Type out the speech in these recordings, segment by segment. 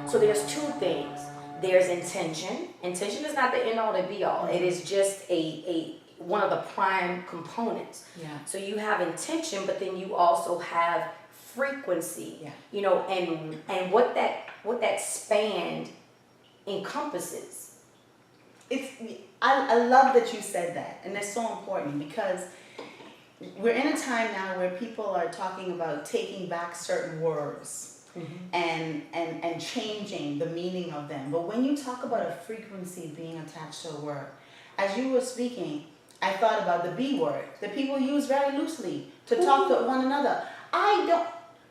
So there's two things. There's intention. Intention is not the end all to be all. It is just a one of the prime components. Yeah. So you have intention, but then you also have frequency. Yeah. You know, and what that span encompasses. I love that you said that, and that's so important because we're in a time now where people are talking about taking back certain words. And changing the meaning of them. But when you talk about a frequency being attached to a word, as you were speaking, I thought about the B word that people use very loosely to talk to one another. I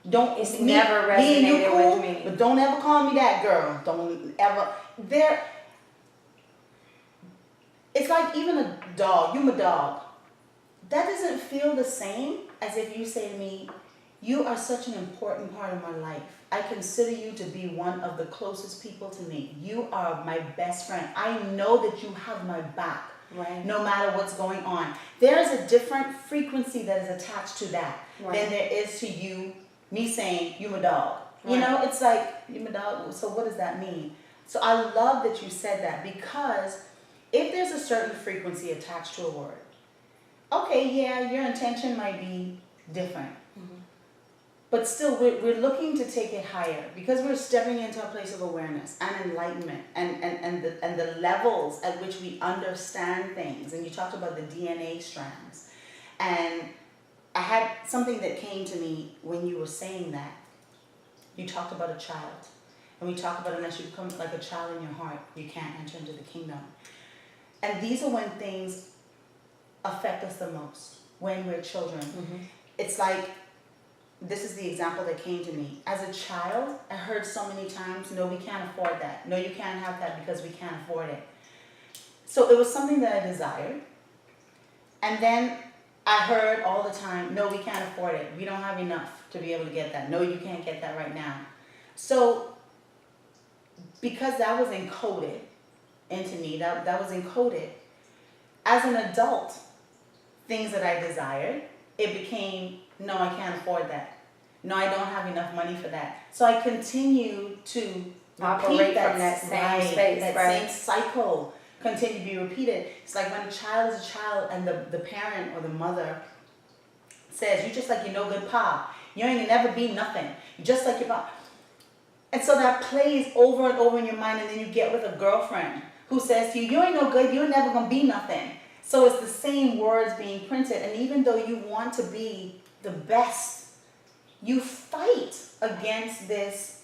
don't. It's never resonated with me. But don't ever call me that, girl. Don't ever. It's like even a dog. You my dog. That doesn't feel the same as if you say to me, "You are such an important part of my life. I consider you to be one of the closest people to me. You are my best friend. I know that you have my back, Right. no matter what's going on." There is a different frequency that is attached to that than there is to me saying, "You my dog." Right. You know, it's like, "You my dog." So what does that mean? So I love that you said that, because if there's a certain frequency attached to a word, okay, yeah, your intention might be different. But still, we're looking to take it higher because we're stepping into a place of awareness and enlightenment and the levels at which we understand things. And you talked about the DNA strands. And I had something that came to me when you were saying that. You talked about a child. And we talk about unless you become like a child in your heart, you can't enter into the kingdom. And these are when things affect us the most, when we're children. It's like, this is the example that came to me. As a child, I heard so many times, "No, we can't afford that. No, you can't have that because we can't afford it." So it was something that I desired. And then I heard all the time, "No, we can't afford it. We don't have enough to be able to get that. No, you can't get that right now." So because that was encoded into me, that was encoded, as an adult, things that I desired, it became, "No, I can't afford that. No, I don't have enough money for that." So I continue to Operate from that same space, that right? same cycle continue to be repeated. It's like when a child is a child and the parent or the mother says, "You just like your no good pa. You ain't gonna never be nothing. You just like your pa." And so that plays over and over in your mind, and then you get with a girlfriend who says to you, "You ain't no good. You're never gonna be nothing." So it's the same words being printed. And even though you want to be the best, you fight against this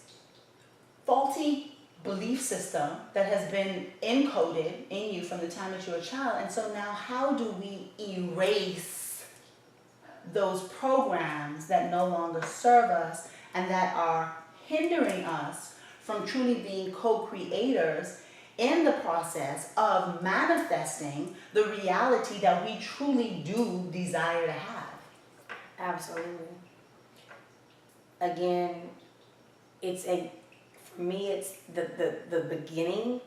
faulty belief system that has been encoded in you from the time that you're a child. And so now how do we erase those programs that no longer serve us and that are hindering us from truly being co-creators in the process of manifesting the reality that we truly do desire to have? Absolutely. Again, for me, it's the beginning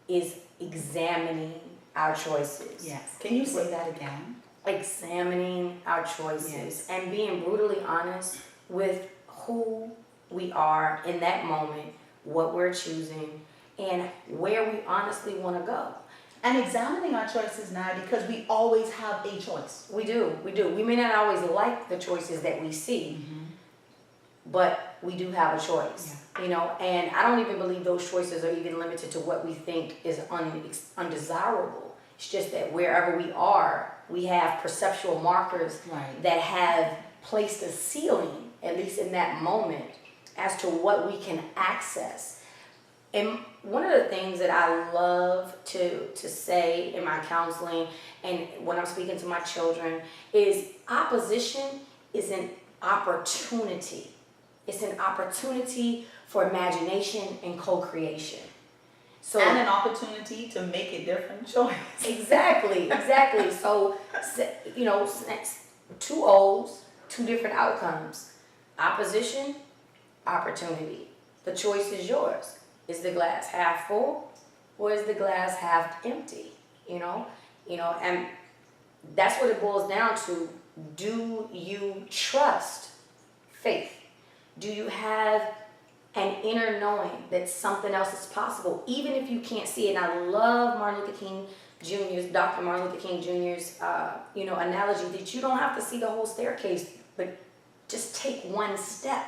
is examining our choices. Yes. Can you say that again? Examining our choices. Yes. And being brutally honest with who we are in that moment, what we're choosing, and where we honestly want to go. And examining our choices now, because we always have a choice. We do. We may not always like the choices that we see, but we do have a choice. You know, and I don't even believe those choices are even limited to what we think is undesirable. It's just that wherever we are, we have perceptual markers that have placed a ceiling, at least in that moment, as to what we can access. And one of the things that I love to say in my counseling and when I'm speaking to my children is opposition is an opportunity. It's an opportunity for imagination and co-creation. So, and an opportunity to make a different choice. Exactly. So, you know, two O's, two different outcomes. Opposition, opportunity. The choice is yours. Is the glass half full or is the glass half empty? You know, and that's what it boils down to. Do you trust faith? Do you have and inner knowing that something else is possible, even if you can't see it. And I love Dr. Martin Luther King Jr.'s, analogy that you don't have to see the whole staircase, but just take one step.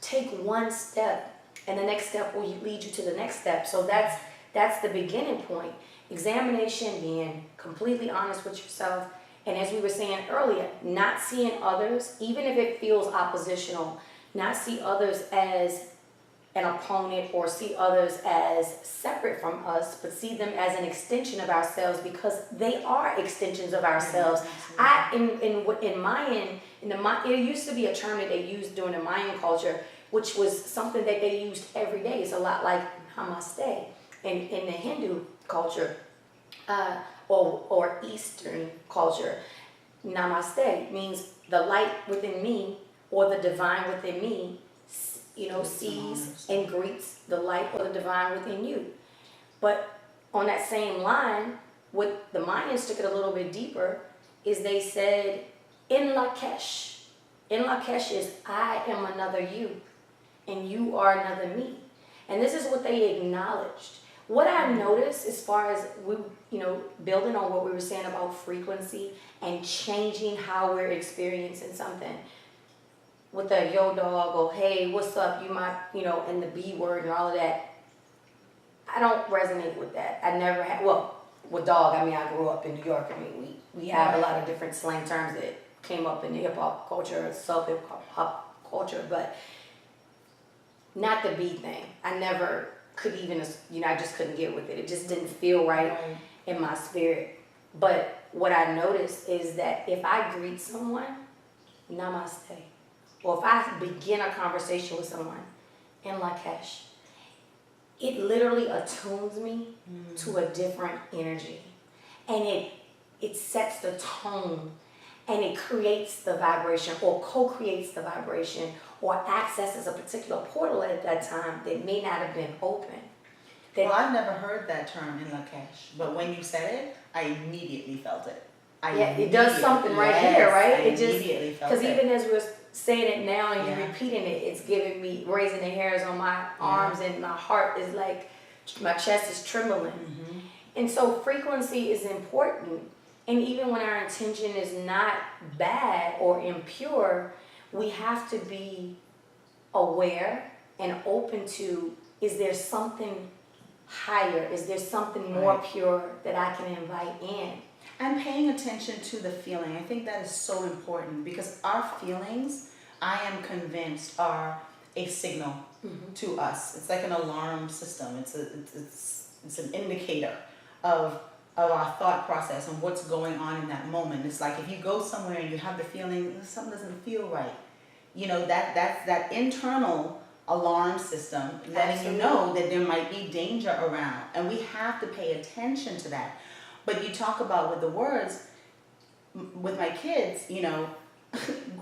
Take one step, and the next step will lead you to the next step. So that's the beginning point. Examination, being completely honest with yourself, and as we were saying earlier, not seeing others, even if it feels oppositional, not see others as an opponent or see others as separate from us, but see them as an extension of ourselves, because they are extensions of ourselves. In Mayan, it used to be a term that they used during the Mayan culture, which was something that they used every day. It's a lot like Namaste in the Hindu culture, or Eastern culture. Namaste means the light within me, or the divine within me, sees and greets the light or the divine within you. But on that same line, what the Mayans took it a little bit deeper, is they said, in Lakesh. In Lakesh is, I am another you, and you are another me. And this is what they acknowledged. What I noticed, as far as building on what we were saying about frequency and changing how we're experiencing something, with the yo dog, or hey, what's up, you might, and the B word and all of that, I don't resonate with that. I never had, with dog, I grew up in New York. We have a lot of different slang terms that came up in the hip-hop culture, sub-hip-hop culture, but not the B thing. I never could even, I just couldn't get with it. It just didn't feel right in my spirit. But what I noticed is that if I greet someone, namaste, or if I begin a conversation with someone in Lakesh, it literally attunes me to a different energy. And it sets the tone, and it creates the vibration, or co-creates the vibration, or accesses a particular portal at that time that may not have been open. Well, I've never heard that term in Lakesh, but when you said it, I immediately felt it. It does something here, right? It just immediately felt it. Because even as we're saying it now and you're repeating it, it's giving me, raising the hairs on my arms, and my heart is like, my chest is trembling. Mm-hmm. And so frequency is important. And even when our intention is not bad or impure, we have to be aware and open to, is there something higher? Is there something more pure that I can invite in? And paying attention to the feeling. I think that is so important, because our feelings, I am convinced, are a signal to us. It's like an alarm system. It's an indicator of our thought process and what's going on in that moment. It's like if you go somewhere and you have the feeling something doesn't feel right, that's that internal alarm system letting you know that there might be danger around, and we have to pay attention to that. But you talk about with the words, with my kids,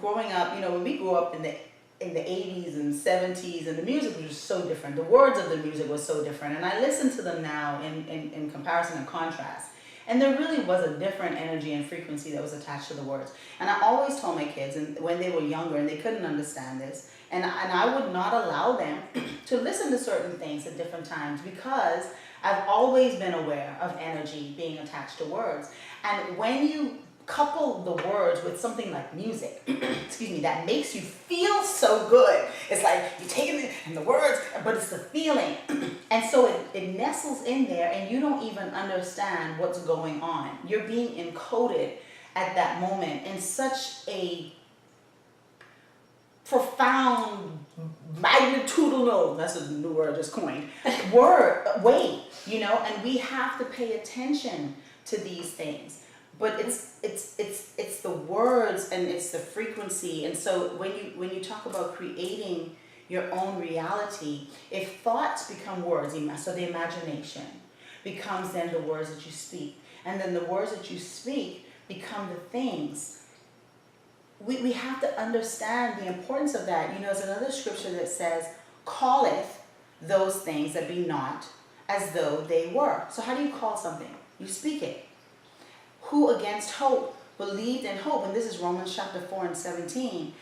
growing up, when we grew up in the 80s and 70s, and the music was just so different. The words of the music was so different. And I listen to them now in comparison and contrast. And there really was a different energy and frequency that was attached to the words. And I always told my kids, and when they were younger and they couldn't understand this, and I would not allow them to listen to certain things at different times, because I've always been aware of energy being attached to words. And when you couple the words with something like music, that makes you feel so good. It's like you take it and the words, but it's the feeling. And so it nestles in there, and you don't even understand what's going on. You're being encoded at that moment in such a profound, magnitudinal, that's a new word I just coined, way, and we have to pay attention to these things. But it's the words, and it's the frequency. And so when you talk about creating your own reality, if thoughts become words, so the imagination becomes then the words that you speak, and then the words that you speak become the things. We have to understand the importance of that. There's another scripture that says, calleth those things that be not as though they were. So how do you call something? You speak it. Who against hope believed in hope? And this is Romans chapter 4 and 17.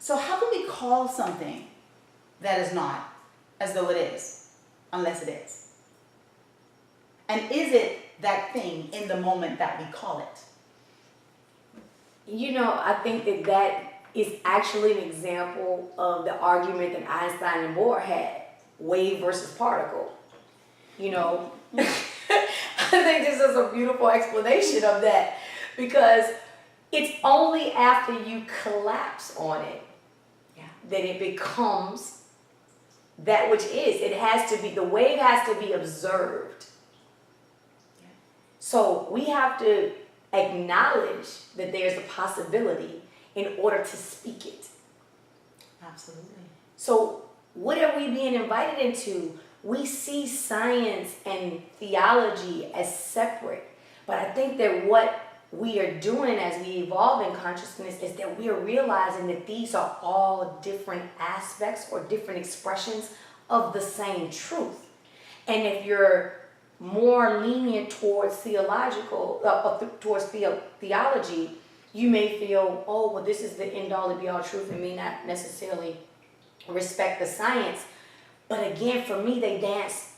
So how can we call something that is not as though it is, unless it is? And is it that thing in the moment that we call it? You know, I think that is actually an example of the argument that Einstein and Bohr had, wave versus particle. You know, I think this is a beautiful explanation of that, because it's only after you collapse on it that it becomes that which is. It has to be, the wave has to be observed. So we have to acknowledge that there's a possibility in order to speak it. Absolutely. So what are we being invited into? We see science and theology as separate, but I think that what we are doing as we evolve in consciousness is that we are realizing that these are all different aspects or different expressions of the same truth. And if you're more lenient towards theology, you may feel, oh, well, this is the end-all and be-all truth, and may not necessarily respect the science. But again, for me, they dance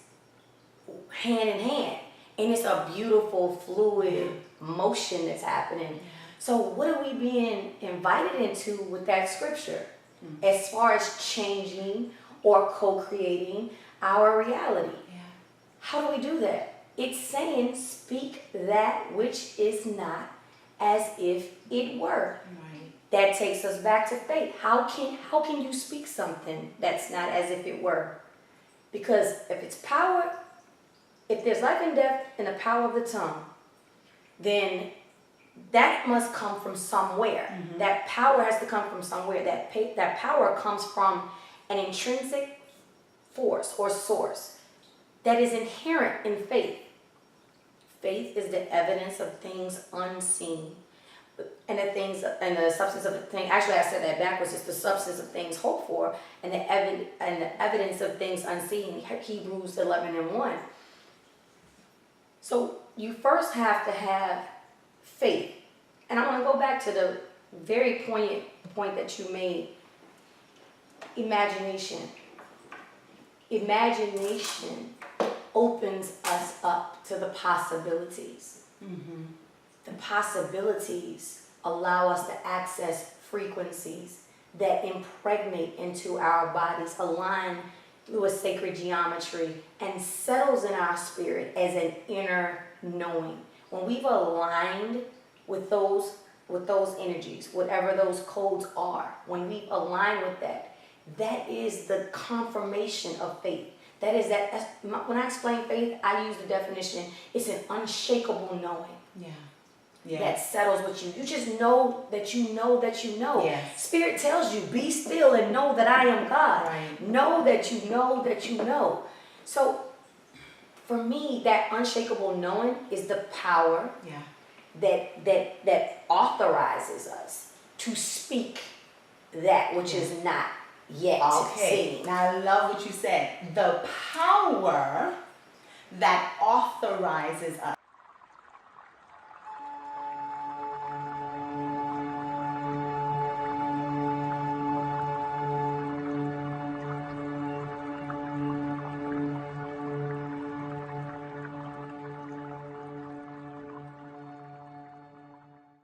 hand in hand, and it's a beautiful, fluid motion that's happening. So what are we being invited into with that scripture as far as changing or co-creating our reality? How do we do that? It's saying, speak that which is not as if it were. Right. That takes us back to faith. How can you speak something that's not as if it were? Because if it's power, if there's life and death in the power of the tongue, then that must come from somewhere. That power has to come from somewhere. That power comes from an intrinsic force or source that is inherent in faith. Faith is the evidence of things unseen, and the substance of the thing. Actually, I said that backwards. It's the substance of things hoped for, and the evidence of things unseen. Hebrews 11:1. So you first have to have faith, and I want to go back to the very poignant point that you made. Imagination. Imagination opens us up to the possibilities. The possibilities allow us to access frequencies that impregnate into our bodies, align through a sacred geometry, and settles in our spirit as an inner knowing. When we've aligned with those energies, whatever those codes are, when we've aligned with that, that is the confirmation of faith. That is when I explain faith, I use the definition, it's an unshakable knowing. That settles with you. You just know that you know that you know. Spirit tells you, be still and know that I am God. Right. Know that you know that you know. So for me, that unshakable knowing is the power that authorizes us to speak that which is not yet seen. Now I love what you said. The power that authorizes us